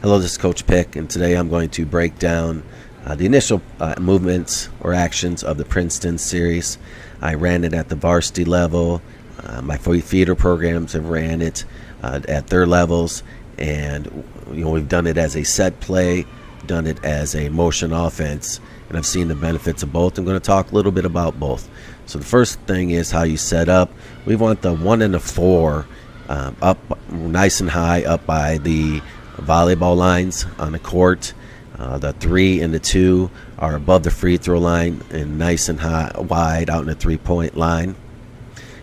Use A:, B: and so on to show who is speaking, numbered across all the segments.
A: Hello, this is Coach Pick, and today I'm going to break down the initial movements or actions of the Princeton series. I ran it at the varsity level. My feeder programs have ran it at their levels, and we've done it as a set play, done it as a motion offense, and I've seen the benefits of both. I'm going to talk a little bit about both. So the first thing is how you set up. We want the 1 and the 4 up nice and high up by the volleyball lines on the court. The 3 and the 2 are above the free throw line and nice and high, wide out in the 3-point line.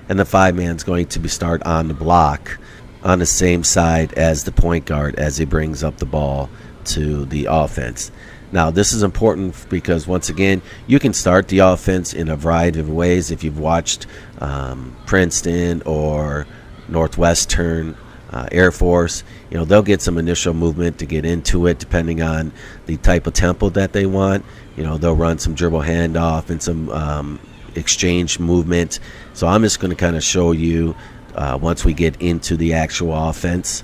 A: And the 5-man is going to start on the block on the same side as the point guard as he brings up the ball to the offense. Now, this is important because, once again, you can start the offense in a variety of ways. If you've watched Princeton or Northwestern, Air Force, they'll get some initial movement to get into it depending on the type of tempo that they want. They'll run some dribble handoff and some exchange movement. So I'm just going to kind of show you once we get into the actual offense.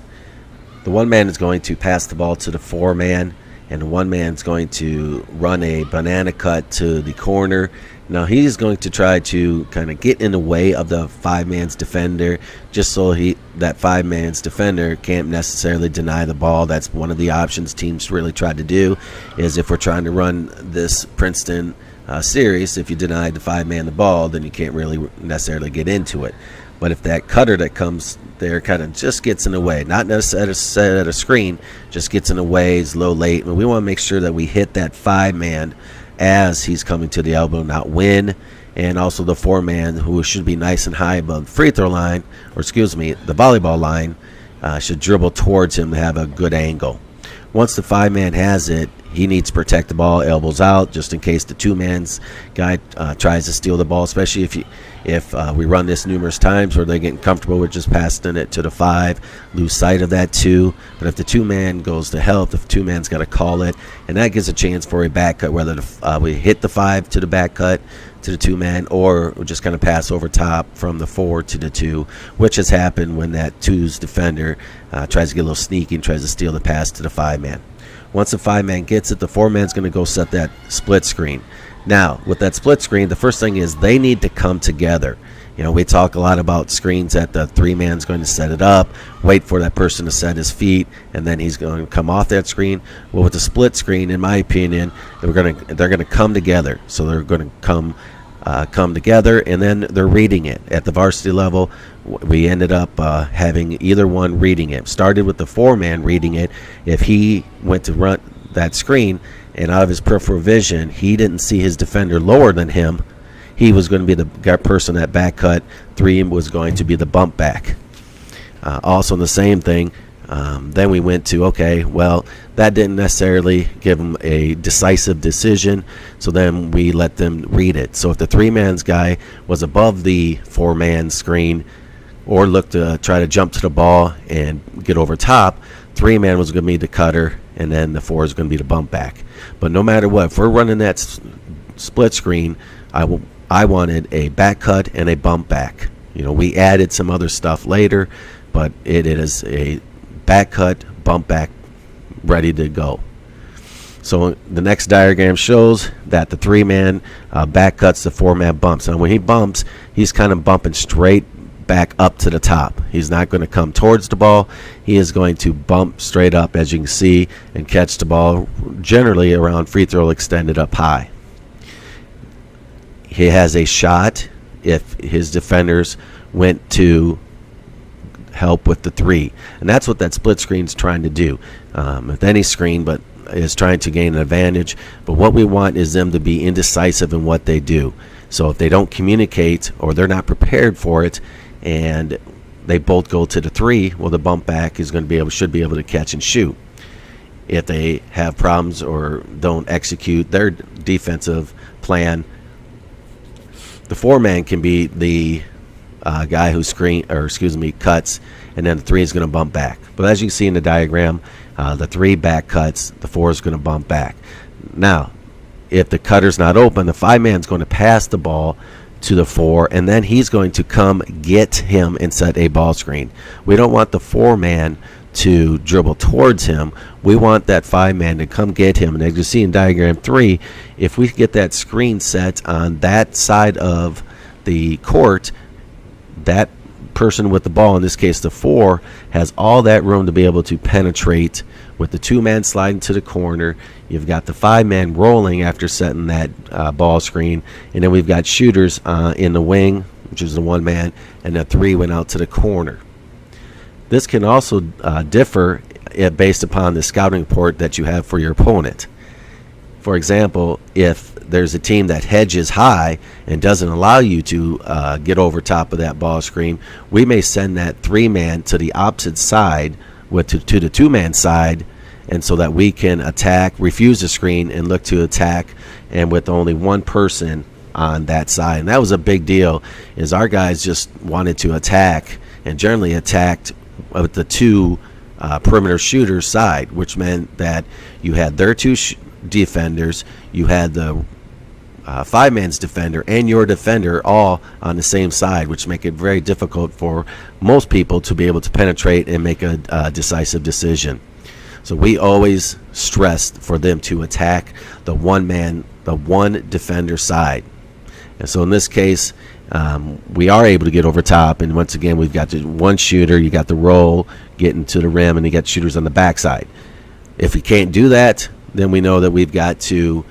A: The 1-man is going to pass the ball to the 4-man, and the 1-man is going to run a banana cut to the corner. Now he's going to try to kind of get in the way of the 5-man's defender, just so that 5-man's defender can't necessarily deny the ball. That's one of the options teams really try to do, is if we're trying to run this Princeton series, if you deny the 5-man the ball, then you can't really necessarily get into it. But if that cutter that comes there kind of just gets in the way, not necessarily set at a screen, just gets in the way, is low late, and we want to make sure that we hit that 5-man as he's coming to the elbow, not win. And also the 4-man, who should be nice and high above the free throw line, or the volleyball line, should dribble towards him to have a good angle. Once the 5-man has it, he needs to protect the ball, elbows out, just in case the 2-man's guy tries to steal the ball, especially if we run this numerous times where they're getting comfortable with just passing it to the 5, lose sight of that 2. But if the 2-man goes to help, the 2-man's got to call it, and that gives a chance for a back cut, whether we hit the 5 to the back cut to the 2-man, or we just kind of pass over top from the 4 to the 2, which has happened when that 2's defender tries to get a little sneaky and tries to steal the pass to the 5-man. Once the 5-man gets it, the 4-man's going to go set that split screen. Now, with that split screen, the first thing is they need to come together. We talk a lot about screens that the 3-man's going to set it up, wait for that person to set his feet, and then he's going to come off that screen. Well, with the split screen, in my opinion, they're going to come together. So they're going to come together, and then they're reading it. At the varsity level, we ended up having either one reading it. Started with the 4-man reading it. If he went to run that screen, and out of his peripheral vision, he didn't see his defender lower than him, he was going to be the person that back cut. 3 was going to be the bump back. Also the same thing, then we went to, okay, well, that didn't necessarily give him a decisive decision, so then we let them read it. So if the 3-man's guy was above the 4-man screen or looked to try to jump to the ball and get over top, 3-man was going to be the cutter, and then the 4 is going to be the bump back. But no matter what, if we're running that split screen, I wanted a back cut and a bump back. We added some other stuff later, but it is a back cut, bump back, ready to go. So the next diagram shows that the 3-man back cuts, the 4-man bumps. And when he bumps, he's kind of bumping straight back up to the top. He's not going to come towards the ball. He is going to bump straight up, as you can see, and catch the ball generally around free throw extended up high. He has a shot if his defenders went to help with the 3, and that's what that split screen is trying to do. With any screen, but is trying to gain an advantage. But what we want is them to be indecisive in what they do. So if they don't communicate or they're not prepared for it, and they both go to the 3, well, the bump back is should be able to catch and shoot. If they have problems or don't execute their defensive plan, the 4-man can be the guy who cuts, and then the 3 is going to bump back. But as you can see in the diagram, the 3 back cuts, the 4 is going to bump back. Now, if the cutter's not open, the 5-man's going to pass the ball to the 4, and then he's going to come get him and set a ball screen. We don't want the 4-man to dribble towards him. We want that 5-man to come get him. And as you see in diagram 3, if we get that screen set on that side of the court, that person with the ball, in this case the 4, has all that room to be able to penetrate with the 2-man sliding to the corner. You've got the 5-man rolling after setting that ball screen, and then we've got shooters in the wing, which is the 1-man, and the 3 went out to the corner. This can also differ based upon the scouting report that you have for your opponent. For example, if there's a team that hedges high and doesn't allow you to get over top of that ball screen, we may send that 3-man to the opposite side to the 2-man side, and so that we can attack, refuse the screen, and look to attack, and with only one person on that side. And that was a big deal, is our guys just wanted to attack, and generally attacked with the 2 perimeter shooters side, which meant that you had their 2 defenders, you had the 5-man's defender and your defender all on the same side, which make it very difficult for most people to be able to penetrate and make a decisive decision. So we always stressed for them to attack the 1-man, the 1 defender side. And so in this case, we are able to get over top, and once again we've got the 1 shooter, you got the roll getting to the rim, and you got shooters on the backside. If we can't do that, then we know that we've got to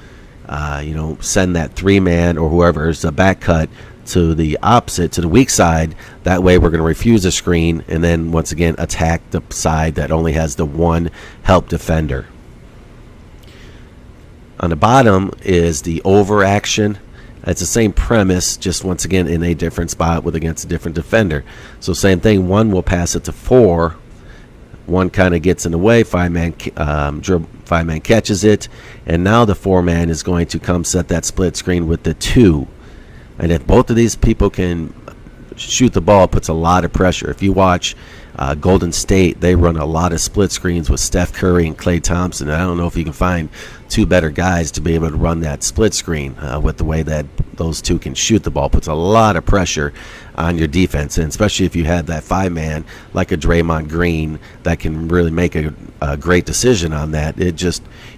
A: send that 3-man or whoever is the back cut to the opposite, to the weak side. That way we're going to refuse the screen and then once again attack the side that only has the 1 help defender. On the bottom is the over action. It's the same premise, just once again in a different spot against a different defender. So same thing, 1 will pass it to 4. 1 kind of gets in the way, 5-man catches it, and now the 4-man is going to come set that split screen with the 2. And if both of these people can shoot the ball, it puts a lot of pressure. If you watch Golden State, they run a lot of split screens with Steph Curry and Klay Thompson. And I don't know if you can find 2 better guys to be able to run that split screen with the way that those 2 can shoot the ball. It puts a lot of pressure on your defense, and especially if you have that 5-man like a Draymond Green that can really make a great decision on that. It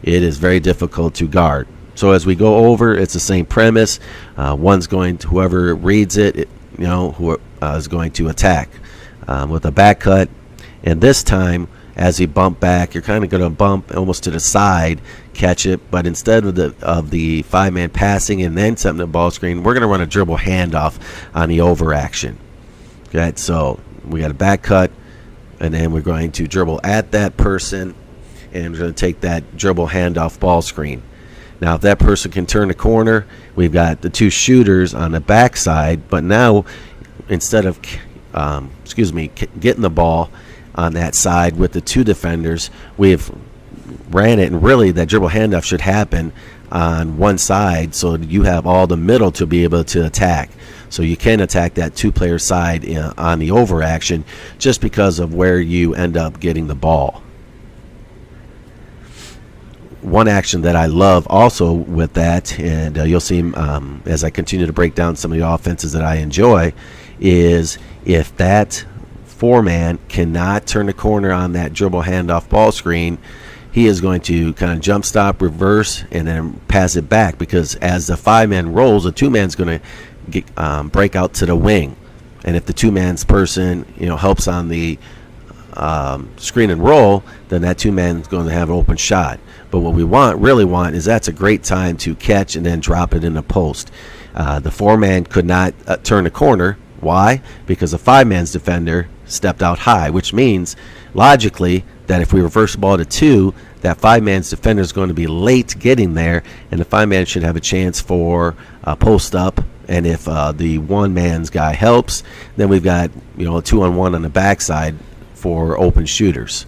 A: is very difficult to guard. So as we go over, it's the same premise. One's going to, whoever reads it, who is going to attack with a back cut. And this time, as you bump back, you're kind of going to bump almost to the side, catch it. But instead of the 5-man passing and then setting the ball screen, we're going to run a dribble handoff on the over action. Okay, so we got a back cut, and then we're going to dribble at that person, and we're going to take that dribble handoff ball screen. Now, if that person can turn the corner, we've got the 2 shooters on the backside. But now, instead of getting the ball on that side with the 2 defenders, we've ran it, and really that dribble handoff should happen on one side, so you have all the middle to be able to attack. So you can attack that 2-player side on the over action just because of where you end up getting the ball. One action that I love also with that, and you'll see as I continue to break down some of the offenses that I enjoy, is if that 4-man cannot turn the corner on that dribble handoff ball screen, he is going to kind of jump stop, reverse, and then pass it back, because as the 5-man rolls, the 2-man's going to break out to the wing. And if the 2-man's person helps on the screen and roll, then that 2-man is going to have an open shot. But what we really want is that's a great time to catch and then drop it in the post. The 4-man could not turn the corner. Why? Because the 5-man's defender stepped out high, which means logically that if we reverse the ball to 2, that 5-man's defender is going to be late getting there, and the 5-man should have a chance for a post up. And if the 1-man's guy helps, then we've got a 2-on-1 on the backside for open shooters.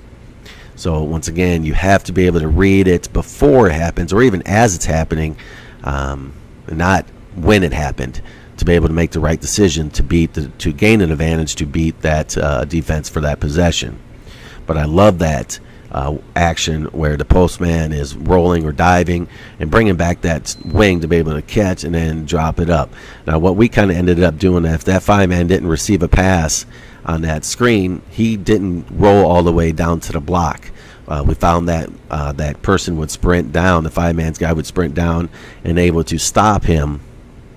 A: So once again, you have to be able to read it before it happens, or even as it's happening, not when it happened, to be able to make the right decision to gain an advantage to beat that defense for that possession. But I love that action where the postman is rolling or diving and bringing back that wing to be able to catch and then drop it up. Now, what we kind of ended up doing, if that 5-man didn't receive a pass on that screen, he didn't roll all the way down to the block. We found that that person would sprint down, the 5-man's guy would sprint down and able to stop him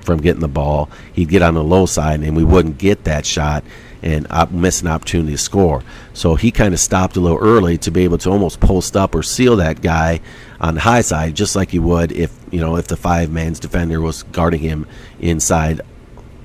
A: from getting the ball. He'd get on the low side and we wouldn't get that shot and miss an opportunity to score. So he kind of stopped a little early to be able to almost post up or seal that guy on the high side, just like you would if the 5-man's defender was guarding him inside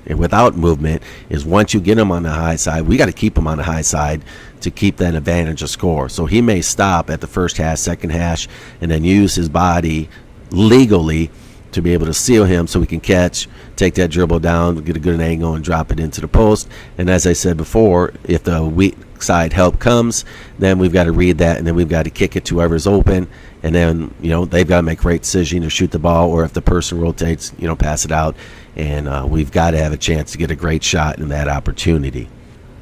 A: and without movement. Is once you get him on the high side, we got to keep him on the high side to keep that advantage of score. So he may stop at the first hash, second hash, and then use his body legally to be able to seal him so we can catch, take that dribble down, get a good angle, and drop it into the post. And as I said before, if the weak side help comes, then we've got to read that, and then we've got to kick it to whoever's open, and then they've got to make a great decision to shoot the ball, or if the person rotates, pass it out, and we've got to have a chance to get a great shot in that opportunity.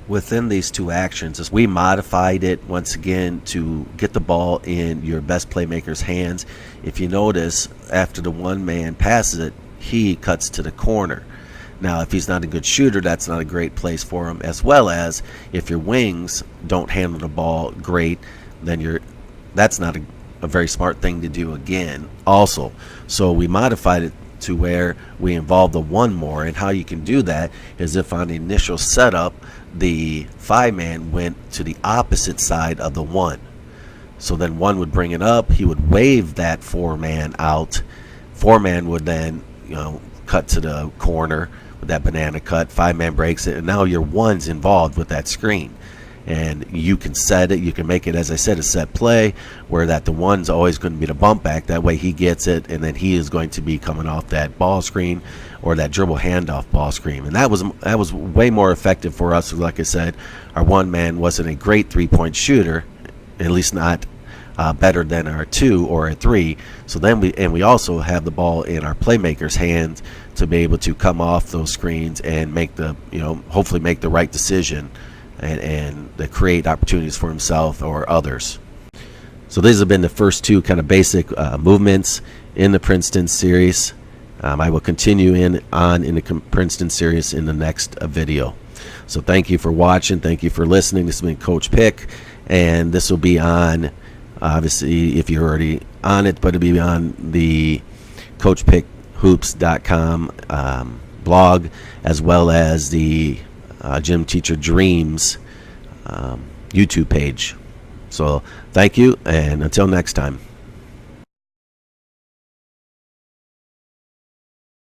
A: Within these two actions, we modified it once again to get the ball in your best playmaker's hands. If you notice, after the one man passes it, he cuts to the corner. Now, if he's not a good shooter, that's not a great place for him, as well as if your wings don't handle the ball great, then that's not a very smart thing to do again also. So we modified it to where we involve the one more, and how you can do that is if on the initial setup the 5-man went to the opposite side of the one. So then one would bring it up, he would wave that 4-man out. 4-man would then cut to the corner with that banana cut. 5-man breaks it, and now your one's involved with that screen. And you can set it, you can make it, as I said, a set play where that the one's always going to be the bump back. That way he gets it, and then he is going to be coming off that ball screen or that dribble handoff ball screen. And that was way more effective for us. Like I said, our one man wasn't a great 3-point shooter, at least not better than our 2 or a 3. So then we also have the ball in our playmaker's hands to be able to come off those screens and make the hopefully make the right decision and create opportunities for himself or others. So these have been the first two kind of basic movements in the Princeton series. I will continue in the Princeton series in the next video. So thank you for watching. Thank you for listening. This has been Coach Pick, and this will be on, obviously, if you're already on it, but it'll be on the CoachPickHoops.com blog, as well as the Gym Teacher Dreams YouTube page. So thank you, and until next time.